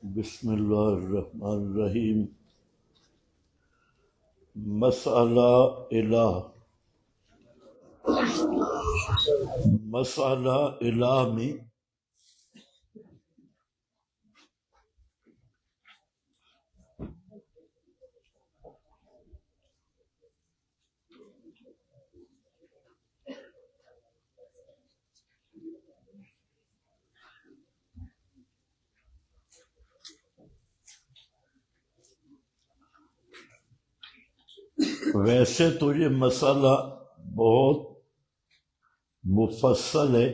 بسم اللہ الرحمن الرحیم۔ مسئلہ الہ میں ویسے تو یہ مسئلہ بہت مفصل ہے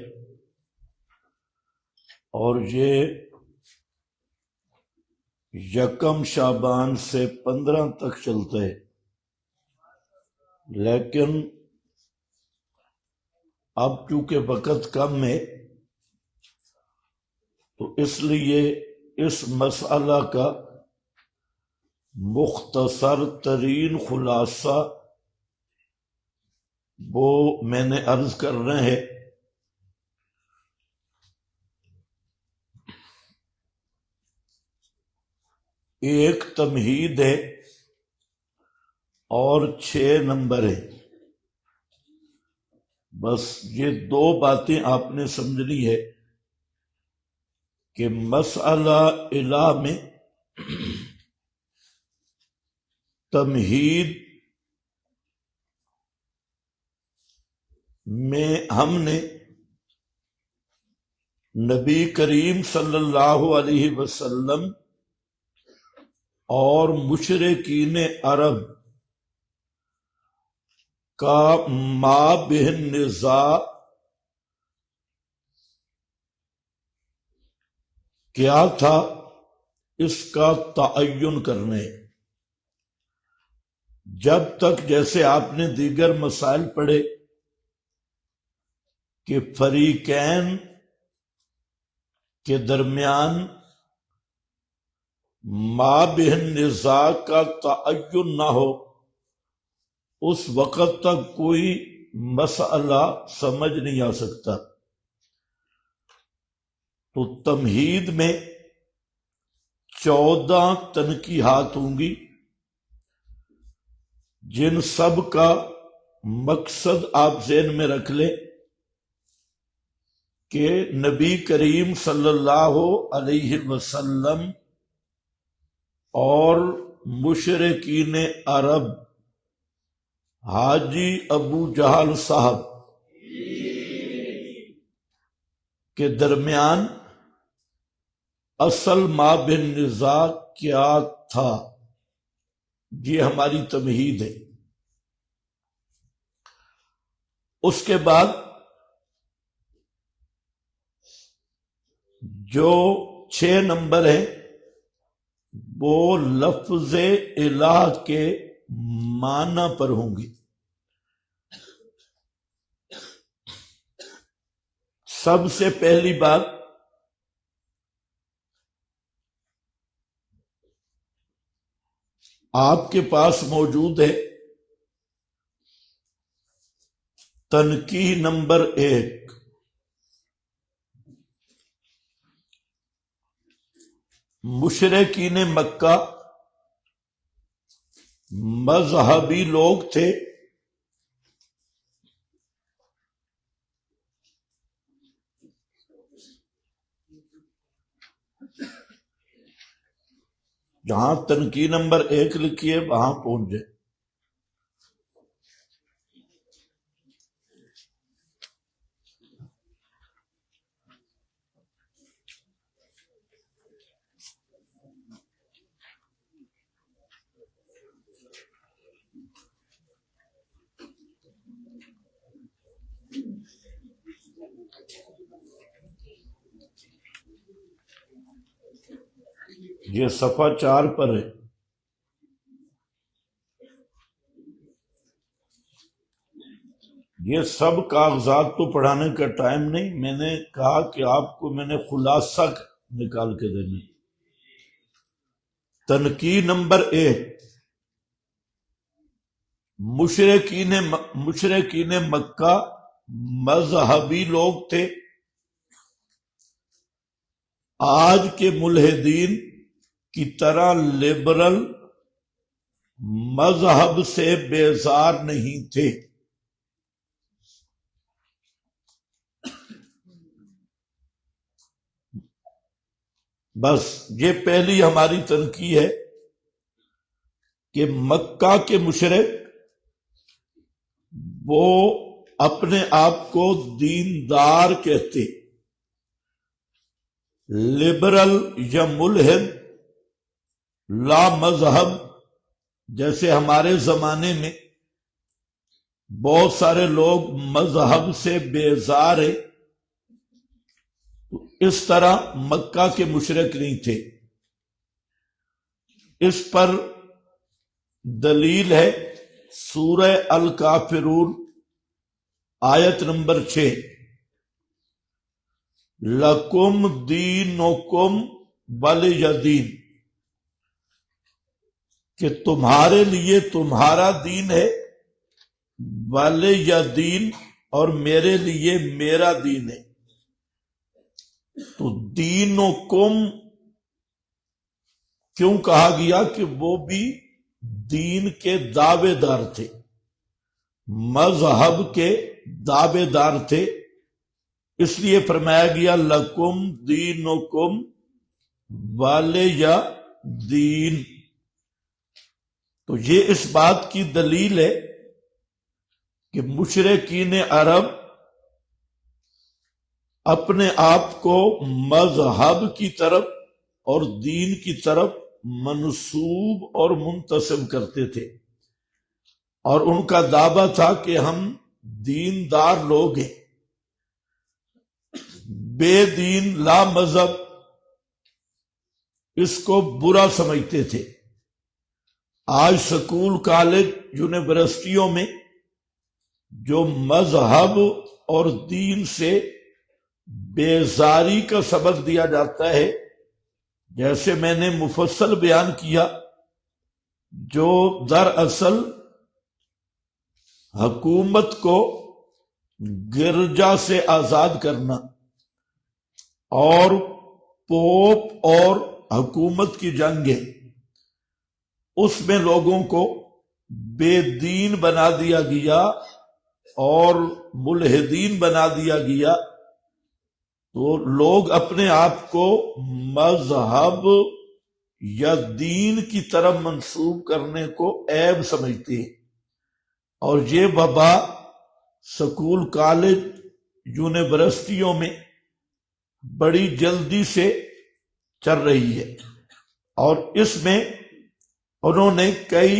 اور یہ 1 شعبان سے 15 تک چلتا ہے، لیکن اب چونکہ وقت کم ہے تو اس لیے اس مسئلہ کا مختصر ترین خلاصہ وہ میں نے عرض کرنا ہے۔ ایک تمہید ہے اور 6 نمبر ہے، بس یہ 2 باتیں آپ نے سمجھنی ہے کہ مسئلہ الہ میں تمہید میں ہم نے نبی کریم صلی اللہ علیہ وسلم اور مشرکین عرب کا ما بہن نزاع کیا تھا اس کا تعین کرنے۔ جب تک جیسے آپ نے دیگر مسائل پڑھے کہ فریقین کے درمیان ما بہن نزاع کا تعین نہ ہو، اس وقت تک کوئی مسئلہ سمجھ نہیں آ سکتا۔ تو تمہید میں 14 تنقیحات ہوں گی، جن سب کا مقصد آپ ذہن میں رکھ لیں کہ نبی کریم صلی اللہ علیہ وسلم اور مشرکین عرب حاجی ابو جہل صاحب کے درمیان اصل ما بن نزاع کیا تھا، یہ ہماری تمہید ہے۔ اس کے بعد جو 6 نمبر ہے وہ لفظ الہ کے معنی پر ہوں گی۔ سب سے پہلی بات آپ کے پاس موجود ہے تنقیح نمبر 1۔ مشرکین مکہ مذہبی لوگ تھے، جہاں تنقیح نمبر 1 لکھی ہے وہاں پہنچ جائے۔ یہ صفحہ 4 پر ہے۔ یہ سب کاغذات تو پڑھانے کا ٹائم نہیں، میں نے کہا کہ آپ کو میں نے خلاصہ نکال کے دینا۔ تنقیح نمبر 1، مشرکین مکہ مذہبی لوگ تھے، آج کے ملحدین کی طرح لبرل مذہب سے بیزار نہیں تھے۔ بس یہ پہلی ہماری تنقید ہے کہ مکہ کے مشرک وہ اپنے آپ کو دیندار کہتے، لبرل یا ملحد لا مذہب، جیسے ہمارے زمانے میں بہت سارے لوگ مذہب سے بیزار ہیں، تو اس طرح مکہ کے مشرک نہیں تھے۔ اس پر دلیل ہے سورہ الکافرون آیت نمبر 6، لکم دینکم ولی دین، کہ تمہارے لیے تمہارا دین ہے، ولی دین، اور میرے لیے میرا دین ہے۔ تو دینکم کیوں کہا گیا؟ کہ وہ بھی دین کے دعوے دار تھے، مذہب کے دعوے دار تھے، اس لیے فرمایا گیا لکم دینکم ولی دین۔ تو یہ اس بات کی دلیل ہے کہ مشرکین عرب اپنے آپ کو مذہب کی طرف اور دین کی طرف منسوب اور منتسب کرتے تھے، اور ان کا دعویٰ تھا کہ ہم دیندار لوگ ہیں، بے دین لا مذہب اس کو برا سمجھتے تھے۔ آج سکول، کالج، یونیورسٹیوں میں جو مذہب اور دین سے بیزاری کا سبق دیا جاتا ہے، جیسے میں نے مفصل بیان کیا، جو دراصل حکومت کو گرجا سے آزاد کرنا اور پوپ اور حکومت کی جنگ ہے، اس میں لوگوں کو بے دین بنا دیا گیا اور ملحدین بنا دیا گیا، تو لوگ اپنے آپ کو مذہب یا دین کی طرف منسوب کرنے کو عیب سمجھتے ہیں، اور یہ وبا سکول، کالج، یونیورسٹیوں میں بڑی جلدی سے چل رہی ہے، اور اس میں انہوں نے کئی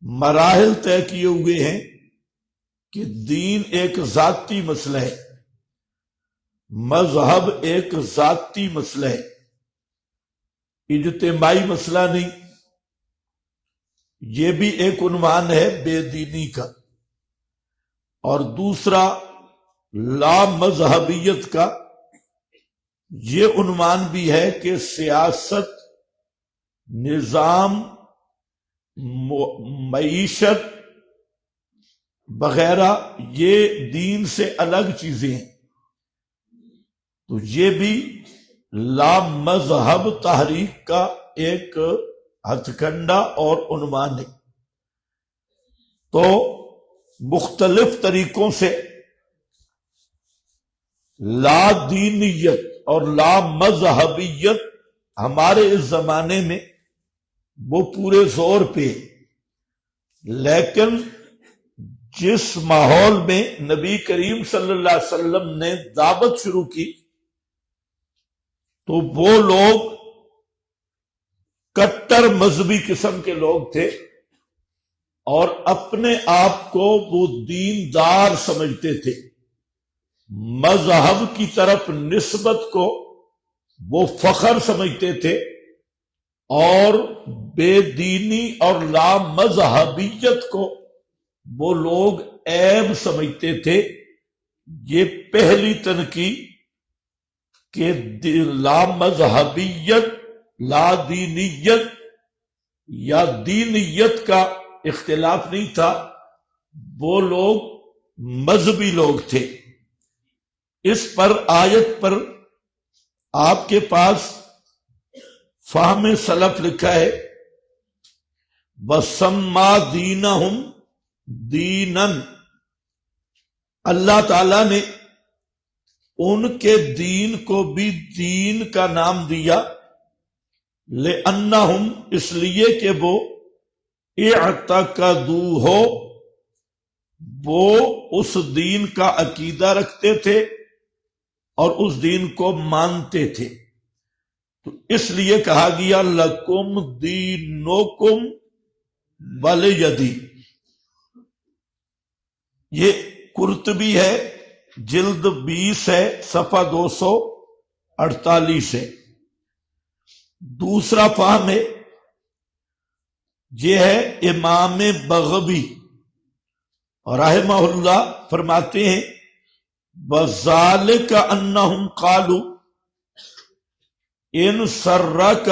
مراحل طے کیے ہوئے ہیں کہ دین ایک ذاتی مسئلہ ہے، مذہب ایک ذاتی مسئلہ ہے، اجتماعی مسئلہ نہیں۔ یہ بھی ایک عنوان ہے بے دینی کا، اور دوسرا لا مذہبیت کا یہ عنوان بھی ہے کہ سیاست، نظام، معیشت وغیرہ یہ دین سے الگ چیزیں ہیں، تو یہ بھی لا مذہب تحریک کا ایک ہتھ کنڈا اور عنوان ہے۔ تو مختلف طریقوں سے لا دینیت اور لا مذہبیت ہمارے اس زمانے میں وہ پورے زور پہ، لیکن جس ماحول میں نبی کریم صلی اللہ علیہ وسلم نے دعوت شروع کی، تو وہ لوگ کٹر مذہبی قسم کے لوگ تھے، اور اپنے آپ کو وہ دیندار سمجھتے تھے، مذہب کی طرف نسبت کو وہ فخر سمجھتے تھے، اور بے دینی اور لا مذہبیت کو وہ لوگ عیب سمجھتے تھے۔ یہ پہلی تنقید کہ لا مذہبیت، لا دینیت یا دینیت کا اختلاف نہیں تھا، وہ لوگ مذہبی لوگ تھے۔ اس پر آیت پر آپ کے پاس فہم سلف لکھا ہے وَسَمَّا دِينَهُمْ دِينًا، اللہ تعالی نے ان کے دین کو بھی دین کا نام دیا، لِأَنَّهُمْ اس لیے کہ وہ اعتقدوہ وہ اس دین کا عقیدہ رکھتے تھے اور اس دین کو مانتے تھے، تو اس لیے کہا گیا لکم دینکم ولی دین۔ یہ قرطبی ہے، جلد 20 ہے، صفحہ 248 ہے۔ دوسرا فہم ہے، یہ ہے امام بغوی رحمہ اللہ فرماتے ہیں وَذَلِكَ أَنَّهُمْ قَالُوا إِنْ سَرَّكَ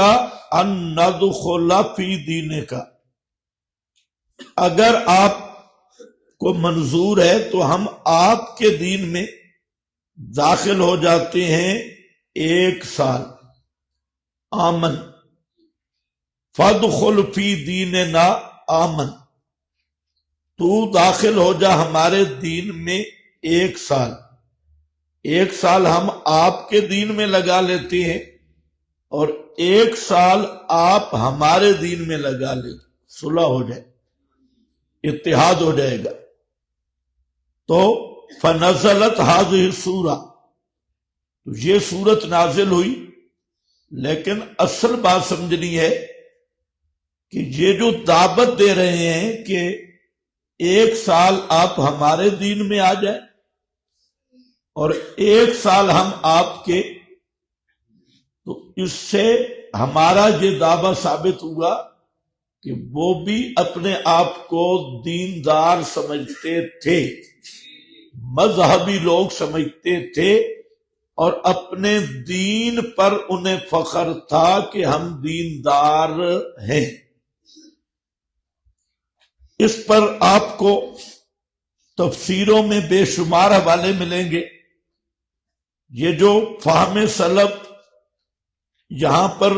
أَن نَّدْخُلَ فِي دِينِكَ، اگر آپ کو منظور ہے تو ہم آپ کے دین میں داخل ہو جاتے ہیں 1 سال، آمن فَادْخُلْ فِي دِينِنَا آمن، تو داخل ہو جا ہمارے دین میں 1 سال، 1 سال ہم آپ کے دین میں لگا لیتے ہیں اور 1 سال آپ ہمارے دین میں لگا لیں، صلح ہو جائے، اتحاد ہو جائے گا۔ تو فنزلت هذه السورہ، تو یہ سورت نازل ہوئی، لیکن اصل بات سمجھنی ہے کہ یہ جو دعوت دے رہے ہیں کہ 1 سال آپ ہمارے دین میں آ جائیں اور 1 سال ہم آپ کے، تو اس سے ہمارا یہ دعویٰ ثابت ہوا کہ وہ بھی اپنے آپ کو دیندار سمجھتے تھے، مذہبی لوگ سمجھتے تھے، اور اپنے دین پر انہیں فخر تھا کہ ہم دیندار ہیں۔ اس پر آپ کو تفسیروں میں بے شمار حوالے ملیں گے۔ یہ جو فہم سلف یہاں پر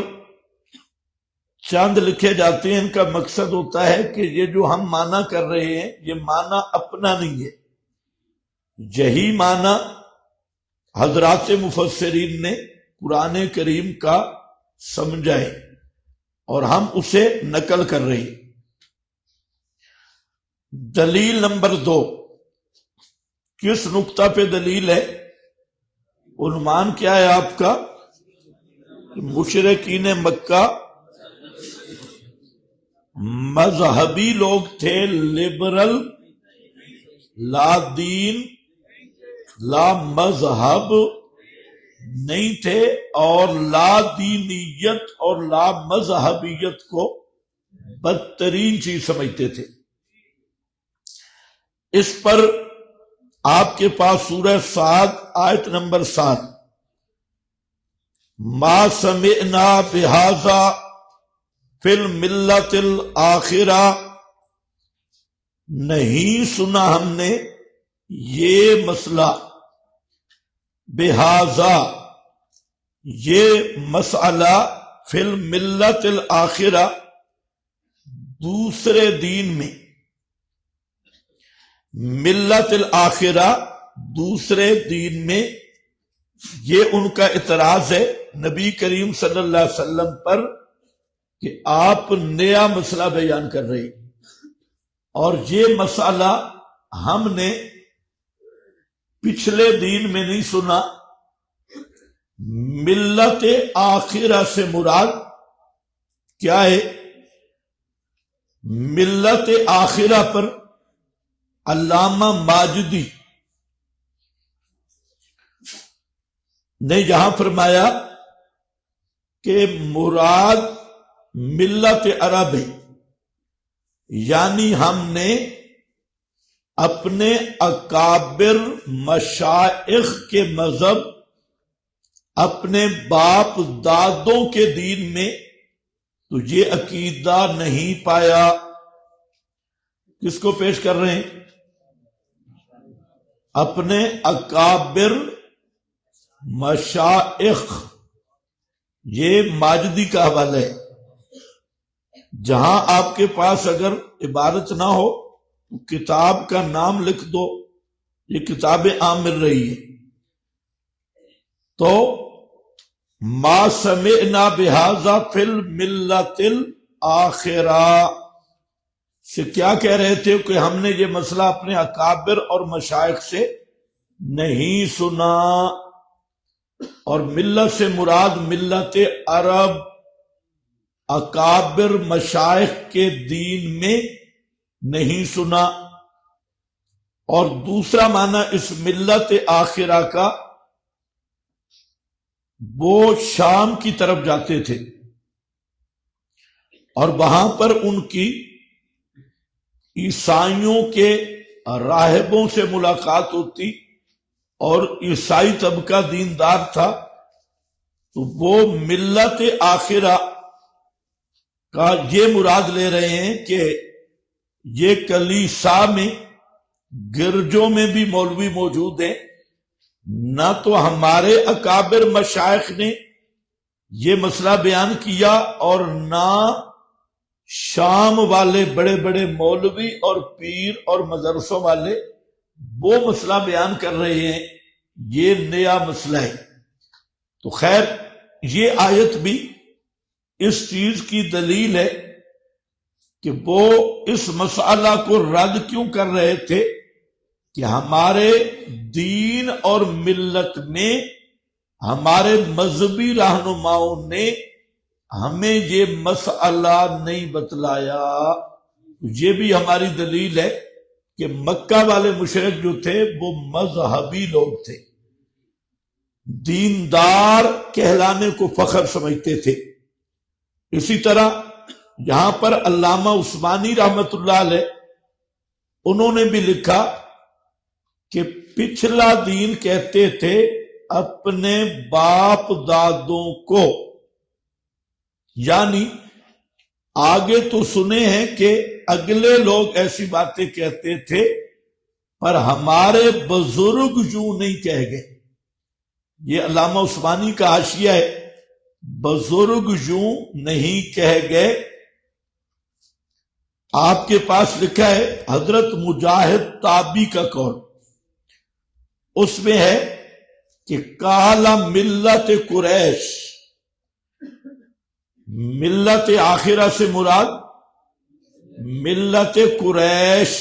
چاند لکھے جاتے ہیں، ان کا مقصد ہوتا ہے کہ یہ جو ہم معنی کر رہے ہیں یہ معنی اپنا نہیں ہے، یہی معنی حضرات مفسرین نے قرآن کریم کا سمجھا ہے اور ہم اسے نقل کر رہے ہیں۔ دلیل نمبر 2، کس نقطہ پہ دلیل ہے؟ عنوان کیا ہے آپ کا؟ مشرکین مکہ مذہبی لوگ تھے، لبرل، لا دین لا مذہب نہیں تھے، اور لا دینیت اور لا مذہبیت کو بدترین چیز سمجھتے تھے۔ اس پر آپ کے پاس سورہ صاد آیت نمبر 7، ما سمعنا بہذا فی الملت الآخرہ، نہیں سنا ہم نے یہ مسئلہ، بہذا یہ مسئلہ، فی الملت الآخرہ دوسرے دین میں، ملت الآخرہ دوسرے دین میں، یہ ان کا اعتراض ہے نبی کریم صلی اللہ علیہ وسلم پر کہ آپ نیا مسئلہ بیان کر رہے، اور یہ مسئلہ ہم نے پچھلے دین میں نہیں سنا۔ ملت آخرہ سے مراد کیا ہے؟ ملت آخرہ پر علامہ ماجدی نے یہاں فرمایا کہ مراد ملت عرب ہے، یعنی ہم نے اپنے اکابر مشائخ کے مذہب، اپنے باپ دادوں کے دین میں تو یہ عقیدہ نہیں پایا۔ کس کو پیش کر رہے ہیں؟ اپنے اکابر مشائخ، یہ ماجدی کا حوالہ ہے، جہاں آپ کے پاس اگر عبارت نہ ہو تو کتاب کا نام لکھ دو، یہ کتاب عام مل رہی ہے۔ تو ما سمعنا بہذا فی الملت الاخرہ سے کیا کہہ رہے تھے کہ ہم نے یہ مسئلہ اپنے اکابر اور مشائخ سے نہیں سنا، اور ملت سے مراد ملت عرب، اکابر مشائخ کے دین میں نہیں سنا۔ اور دوسرا معنی اس ملت آخرہ کا، وہ شام کی طرف جاتے تھے اور وہاں پر ان کی عیسائیوں کے راہبوں سے ملاقات ہوتی، اور عیسائی طبقہ دیندار تھا، تو وہ ملت آخرہ کا یہ مراد لے رہے ہیں کہ یہ کلیسا میں، گرجوں میں بھی مولوی موجود ہیں، نہ تو ہمارے اکابر مشائخ نے یہ مسئلہ بیان کیا، اور نہ شام والے بڑے بڑے مولوی اور پیر اور مدرسوں والے وہ مسئلہ بیان کر رہے ہیں، یہ نیا مسئلہ ہے۔ تو خیر، یہ آیت بھی اس چیز کی دلیل ہے کہ وہ اس مسئلہ کو رد کیوں کر رہے تھے کہ ہمارے دین اور ملت میں ہمارے مذہبی رہنماؤں نے ہمیں یہ مسئلہ نہیں بتلایا۔ یہ بھی ہماری دلیل ہے کہ مکہ والے مشرک جو تھے وہ مذہبی لوگ تھے، دیندار کہلانے کو فخر سمجھتے تھے۔ اسی طرح یہاں پر علامہ عثمانی رحمت اللہ علیہ انہوں نے بھی لکھا کہ پچھلا دین کہتے تھے اپنے باپ دادوں کو، یعنی آگے تو سنے ہیں کہ اگلے لوگ ایسی باتیں کہتے تھے، پر ہمارے بزرگ یوں نہیں کہہ گئے۔ یہ علامہ عثمانی کا حاشیہ ہے، بزرگ یوں نہیں کہہ گئے۔ آپ کے پاس لکھا ہے حضرت مجاہد تابی کا قول، اس میں ہے کہ کالا ملت قریش، ملت آخرہ سے مراد ملت قریش،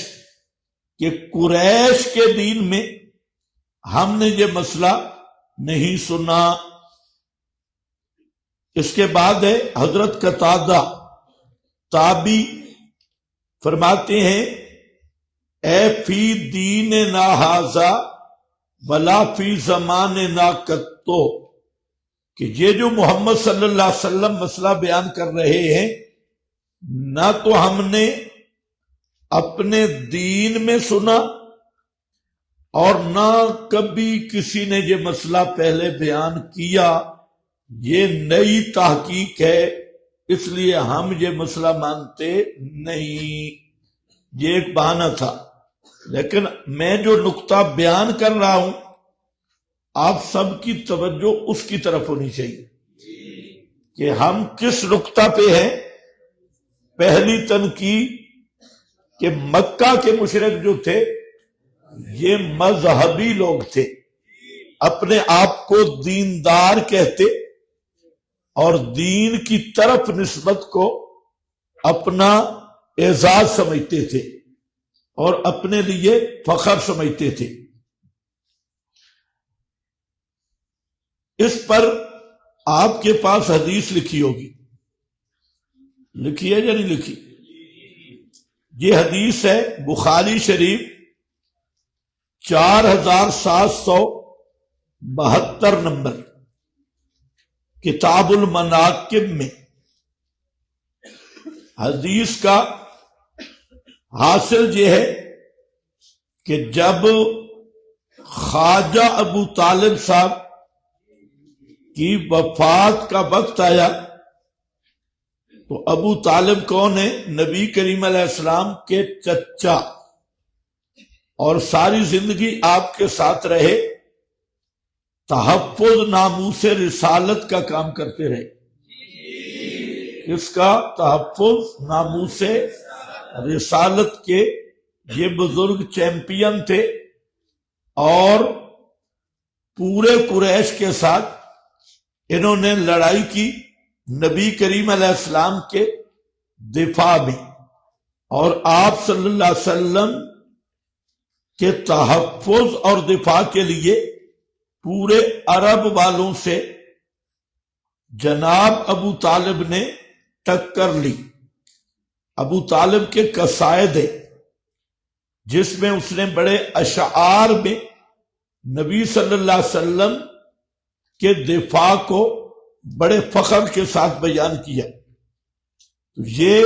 کہ قریش کے دین میں ہم نے یہ مسئلہ نہیں سنا۔ اس کے بعد ہے حضرت قتادہ تابی فرماتے ہیں اے فی دین نا ھذا ولا فی زمان نا قطو، کہ یہ جو محمد صلی اللہ علیہ وسلم مسئلہ بیان کر رہے ہیں، نہ تو ہم نے اپنے دین میں سنا اور نہ کبھی کسی نے یہ مسئلہ پہلے بیان کیا، یہ نئی تحقیق ہے، اس لیے ہم یہ مسئلہ مانتے نہیں۔ یہ ایک بہانہ تھا، لیکن میں جو نقطہ بیان کر رہا ہوں آپ سب کی توجہ اس کی طرف ہونی چاہیے کہ ہم کس نقطہ پہ ہیں۔ پہلی تنقید کہ مکہ کے مشرک جو تھے یہ مذہبی لوگ تھے، اپنے آپ کو دیندار کہتے اور دین کی طرف نسبت کو اپنا اعزاز سمجھتے تھے اور اپنے لیے فخر سمجھتے تھے۔ اس پر آپ کے پاس حدیث لکھی ہوگی، لکھی ہے یا نہیں لکھی؟ یہ حدیث ہے بخاری شریف 4772 نمبر، کتاب المناقب میں۔ حدیث کا حاصل یہ ہے کہ جب خواجہ ابو طالب صاحب کی وفات کا وقت آیا تو ابو طالب کون ہے؟ نبی کریم علیہ السلام کے چچا، اور ساری زندگی آپ کے ساتھ رہے، تحفظ ناموس رسالت کا کام کرتے رہے۔ اس کا تحفظ، ناموس رسالت کے یہ بزرگ چیمپئن تھے، اور پورے قریش کے ساتھ انہوں نے لڑائی کی نبی کریم علیہ السلام کے دفاع میں، اور آپ صلی اللہ علیہ وسلم کے تحفظ اور دفاع کے لیے پورے عرب والوں سے جناب ابو طالب نے ٹکر لی۔ ابو طالب کے قصائد، جس میں اس نے بڑے اشعار میں نبی صلی اللہ علیہ وسلم کے دفاع کو بڑے فخر کے ساتھ بیان کیا۔ تو یہ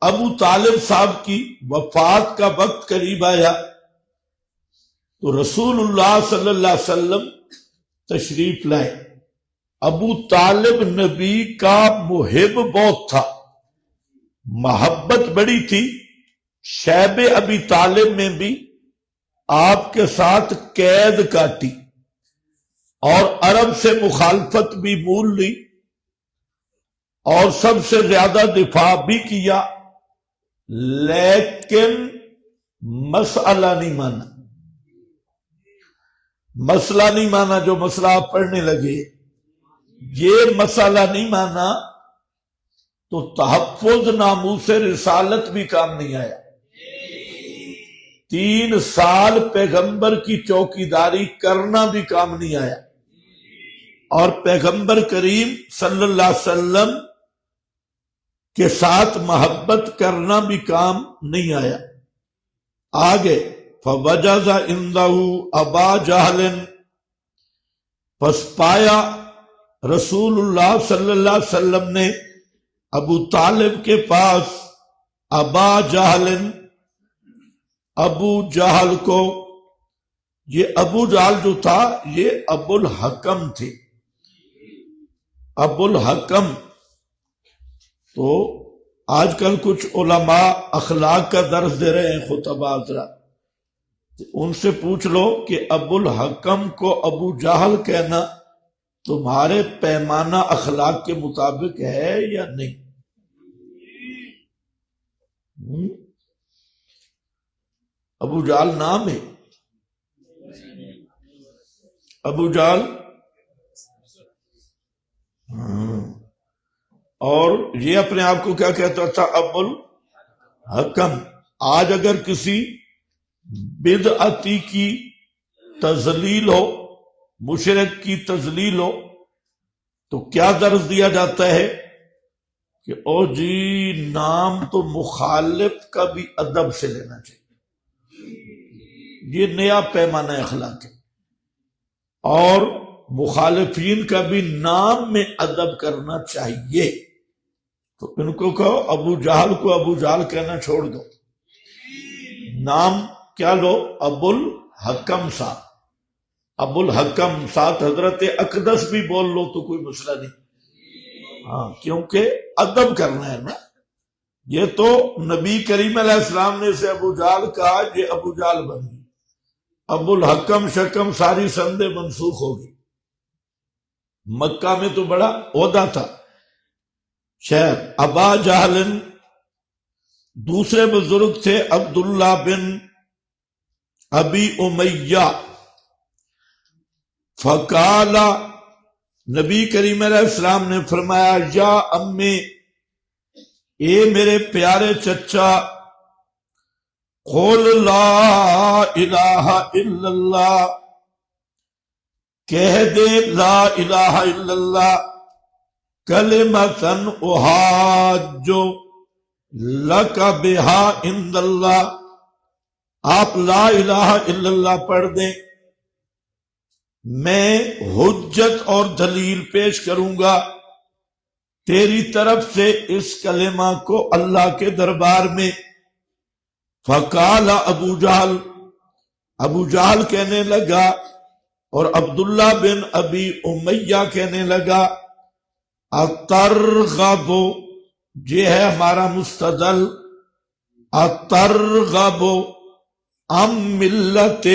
ابو طالب صاحب کی وفات کا وقت قریب آیا تو رسول اللہ صلی اللہ علیہ وسلم تشریف لائے۔ ابو طالب نبی کا محب بہت تھا، محبت بڑی تھی۔ شیب ابی طالب میں بھی آپ کے ساتھ قید کاٹی اور عرب سے مخالفت بھی مول لی، اور سب سے زیادہ دفاع بھی کیا، لیکن مسئلہ نہیں مانا۔ مسئلہ نہیں مانا، جو مسئلہ آپ پڑھنے لگے، یہ مسئلہ نہیں مانا تو تحفظ ناموس رسالت بھی کام نہیں آیا۔ 3 سال پیغمبر کی چوکیداری کرنا بھی کام نہیں آیا، اور پیغمبر کریم صلی اللہ علیہ وسلم کے ساتھ محبت کرنا بھی کام نہیں آیا۔ آگے فوجز عندہ ابا جہل، پس پایا رسول اللہ صلی اللہ علیہ وسلم نے ابو طالب کے پاس ابا جہل، ابو جہل کو۔ یہ ابو جہل جو تھا یہ ابو الحکم تھے، ابو الحکم۔ تو آج کل کچھ علماء اخلاق کا درس دے رہے ہیں خطبہ حضرات، ان سے پوچھ لو کہ ابو الحکم کو ابو جہل کہنا تمہارے پیمانہ اخلاق کے مطابق ہے یا نہیں؟ ابو جہل نام ہے، ابو جہل، اور یہ اپنے آپ کو کیا کہتا تھا؟ ابو الحکم۔ آج اگر کسی بدعتی کی تذلیل ہو، مشرک کی تذلیل ہو، تو کیا درس دیا جاتا ہے کہ او جی نام تو مخالف کا بھی ادب سے لینا چاہیے۔ یہ نیا پیمانہ اخلاق ہے، اور مخالفین کا بھی نام میں ادب کرنا چاہیے۔ تو ان کو کہو ابو جہل کو ابو جہل کہنا چھوڑ دو، نام کیا لو؟ ابو الحکم صاحب، ابو الحکم ساتھ حضرت اقدس بھی بول لو تو کوئی مسئلہ نہیں، ہاں، کیونکہ ادب کرنا ہے نا۔ یہ تو نبی کریم علیہ السلام نے اسے ابو جہل کہا، یہ ابو جہل بن گئی، ابو الحکم شکم ساری سندیں منسوخ ہوگی۔ مکہ میں تو بڑا عہدہ تھا شہر۔ ابا جہل، دوسرے بزرگ تھے عبداللہ بن ابی امیہ۔ فقال، نبی کریم علیہ السلام نے فرمایا، یا امی، اے میرے پیارے چچا، قول لا الہ الا اللہ، کہہ دے لا الہ الا اللہ، کلمۃ احاج لک بہا عند اللہ۔ آپ لا الہ الا اللہ پڑھ دیں، میں حجت اور دلیل پیش کروں گا تیری طرف سے اس کلمہ کو اللہ کے دربار میں۔ فقال ابو جہل، ابو جہل کہنے لگا، اور عبداللہ بن ابی امیہ کہنے لگا، اترغب، یہ ہے ہمارا مستدل، اترغب ام ملت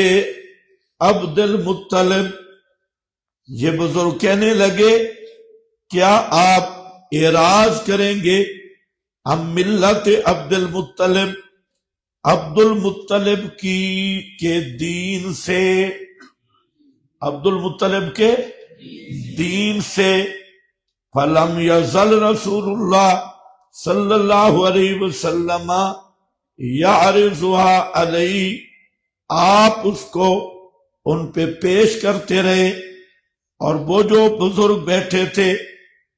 عبد المطلب۔ یہ بزرگ کہنے لگے، کیا آپ اعراض کریں گے ہم ملت عبد المطلب، عبد المطلب کے دین سے، عبد المطلب کے دین سے۔ فلم یزل رسول اللہ صلی اللہ علیہ وسلم یعرضها علیہ، آپ اس کو ان پہ پیش کرتے رہے، اور وہ جو بزرگ بیٹھے تھے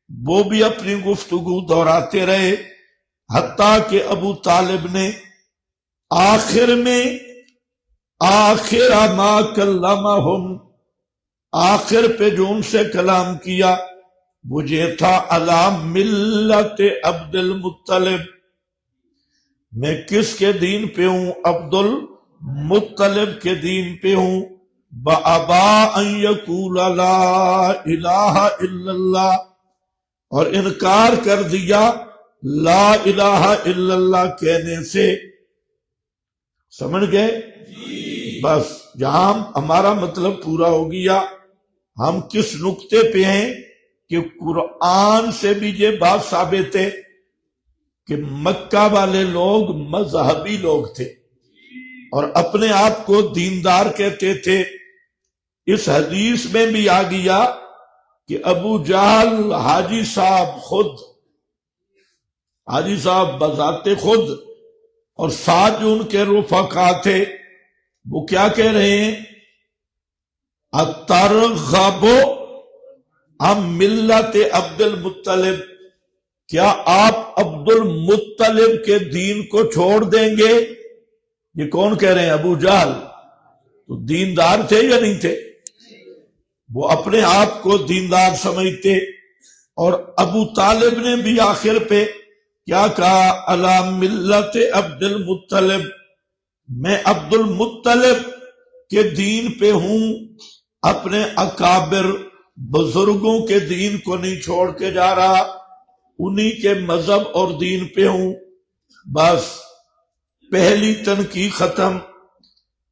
وہ بھی اپنی گفتگو دہراتے رہے، حتیٰ کہ ابو طالب نے آخر میں آخر ما کلمہم، آخر پہ جو ان سے کلام کیا وہ یہ تھا علی ملت عبد المطلب، میں کس کے دین پہ ہوں؟ عبد المطلب کے دین پہ ہوں۔ بَأَبَا أَن يَقُولَ لَا إِلَٰهَ إِلَّا اللَّهِ، اور انکار کر دیا لا الہ الا اللہ کہنے سے۔ سمجھ گئے؟ بس یہاں ہمارا مطلب پورا ہو گیا۔ ہم کس نقطے پہ ہیں کہ قرآن سے بھی یہ بات ثابت ہے کہ مکہ والے لوگ مذہبی لوگ تھے اور اپنے آپ کو دیندار کہتے تھے۔ اس حدیث میں بھی آ گیا کہ ابو جہل حاجی صاحب بذات خود اور ساتھ جو ان کے رفقا تھے وہ کیا کہہ رہے ہیں؟ اترغب عن ملت عبد المطلب، کیا آپ عبد المطلب کے دین کو چھوڑ دیں گے؟ یہ کون کہہ رہے ہیں؟ ابو جہل۔ تو دیندار تھے یا نہیں تھے؟ وہ اپنے آپ کو دیندار سمجھتے، اور ابو طالب نے بھی آخر پہ کیا کہا؟ علی ملت عبد المطلب، میں عبد المطلب کے دین پہ ہوں، اپنے اکابر بزرگوں کے دین کو نہیں چھوڑ کے جا رہا، انہی کے مذہب اور دین پہ ہوں۔ بس پہلی تنقید ختم۔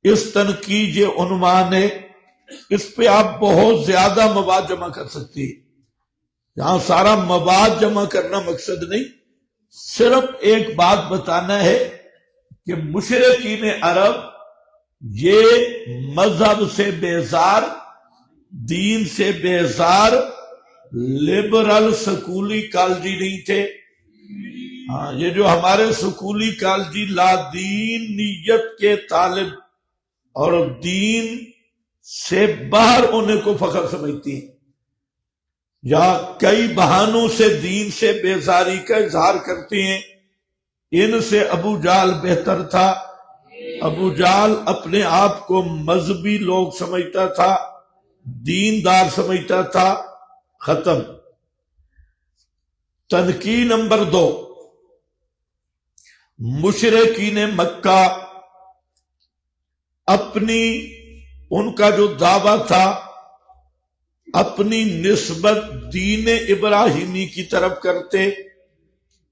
اس تنقید یہ عنوان ہے، اس پہ آپ بہت زیادہ مواد جمع کر سکتی ہیں۔ یہاں سارا مواد جمع کرنا مقصد نہیں، صرف ایک بات بتانا ہے کہ مشرکین عرب یہ مذہب سے بیزار، دین سے بیزار، لبرل سکولی کالجی نہیں تھے۔ ہاں، یہ جو ہمارے سکولی کالجی لا دین نیت کے طالب اور دین سے باہر ہونے کو فخر سمجھتی ہیں، یا کئی بہانوں سے دین سے بیزاری کا اظہار کرتے ہیں، ان سے ابو جہل بہتر تھا۔ ابو جہل اپنے آپ کو مذہبی لوگ سمجھتا تھا، دیندار سمجھتا تھا۔ ختم۔ تنقید نمبر 2، مشرکین مکہ اپنی، ان کا جو دعویٰ تھا اپنی نسبت دین ابراہیمی کی طرف کرتے۔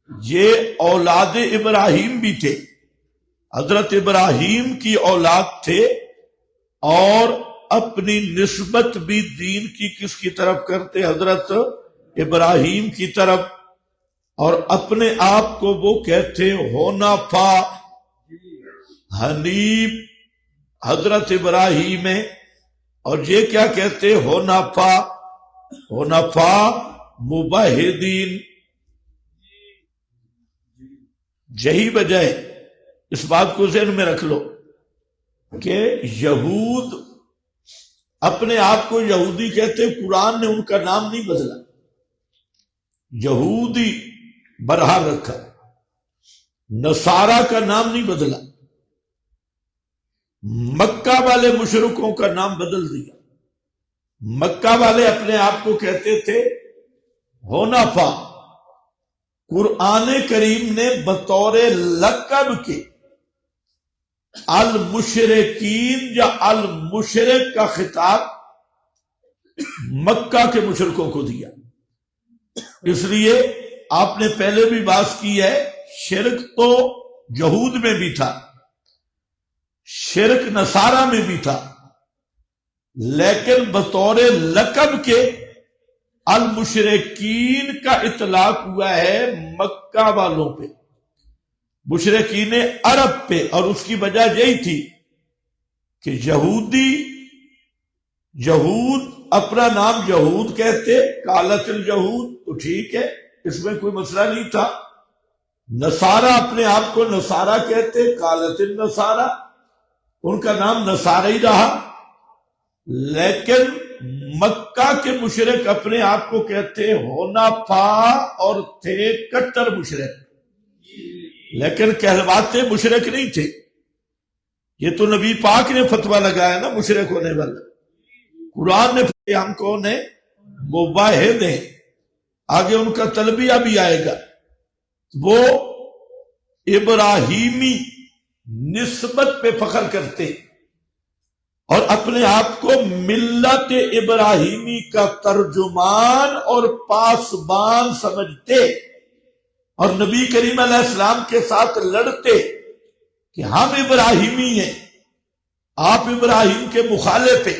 یہ اولاد ابراہیم بھی تھے، حضرت ابراہیم کی اولاد تھے، اور اپنی نسبت بھی دین کی کس کی طرف کرتے؟ حضرت ابراہیم کی طرف، اور اپنے آپ کو وہ کہتے حنفاء، حنیف حضرت ابراہیم ہے، اور یہ کیا کہتے؟ حنفاء مباہدین۔ یہی وجہ ہے، اس بات کو ذہن میں رکھ لو کہ یہود اپنے آپ کو یہودی کہتے، قرآن نے ان کا نام نہیں بدلا، یہودی برحال رکھا، نصارہ کا نام نہیں بدلا، مکہ والے مشرکوں کا نام بدل دیا۔ مکہ والے اپنے آپ کو کہتے تھے حنفاء، قرآن کریم نے بطور لقب کے المشرکین یا المشرک کا خطاب مکہ کے مشرکوں کو دیا۔ اس لیے آپ نے پہلے بھی بات کی ہے، شرک تو یہود میں بھی تھا، شرک نصارہ میں بھی تھا، لیکن بطور لقب کے المشرکین کا اطلاق ہوا ہے مکہ والوں پہ، مشرکین عرب پہ، اور اس کی وجہ یہی تھی کہ یہود اپنا نام یہود کہتے، قالت الیہود، تو ٹھیک ہے، اس میں کوئی مسئلہ نہیں تھا۔ نصارہ اپنے آپ کو نصارہ کہتے، قالت النصارہ، ان کا نام نصارہ ہی رہا۔ لیکن مکہ کے مشرک اپنے آپ کو کہتے حنفا اور تھے کٹر مشرک، لیکن کہلواتے مشرک نہیں تھے۔ یہ تو نبی پاک نے فتویٰ لگایا نا مشرک ہونے والا، قرآن نے ہم کون ہیں؟ موحد ہیں۔ آگے ان کا تلبیہ بھی آئے گا، وہ ابراہیمی نسبت پہ فخر کرتے اور اپنے آپ کو ملت ابراہیمی کا ترجمان اور پاسبان سمجھتے، اور نبی کریم علیہ السلام کے ساتھ لڑتے کہ ہم ابراہیمی ہیں، آپ ابراہیم کے مخالف ہیں۔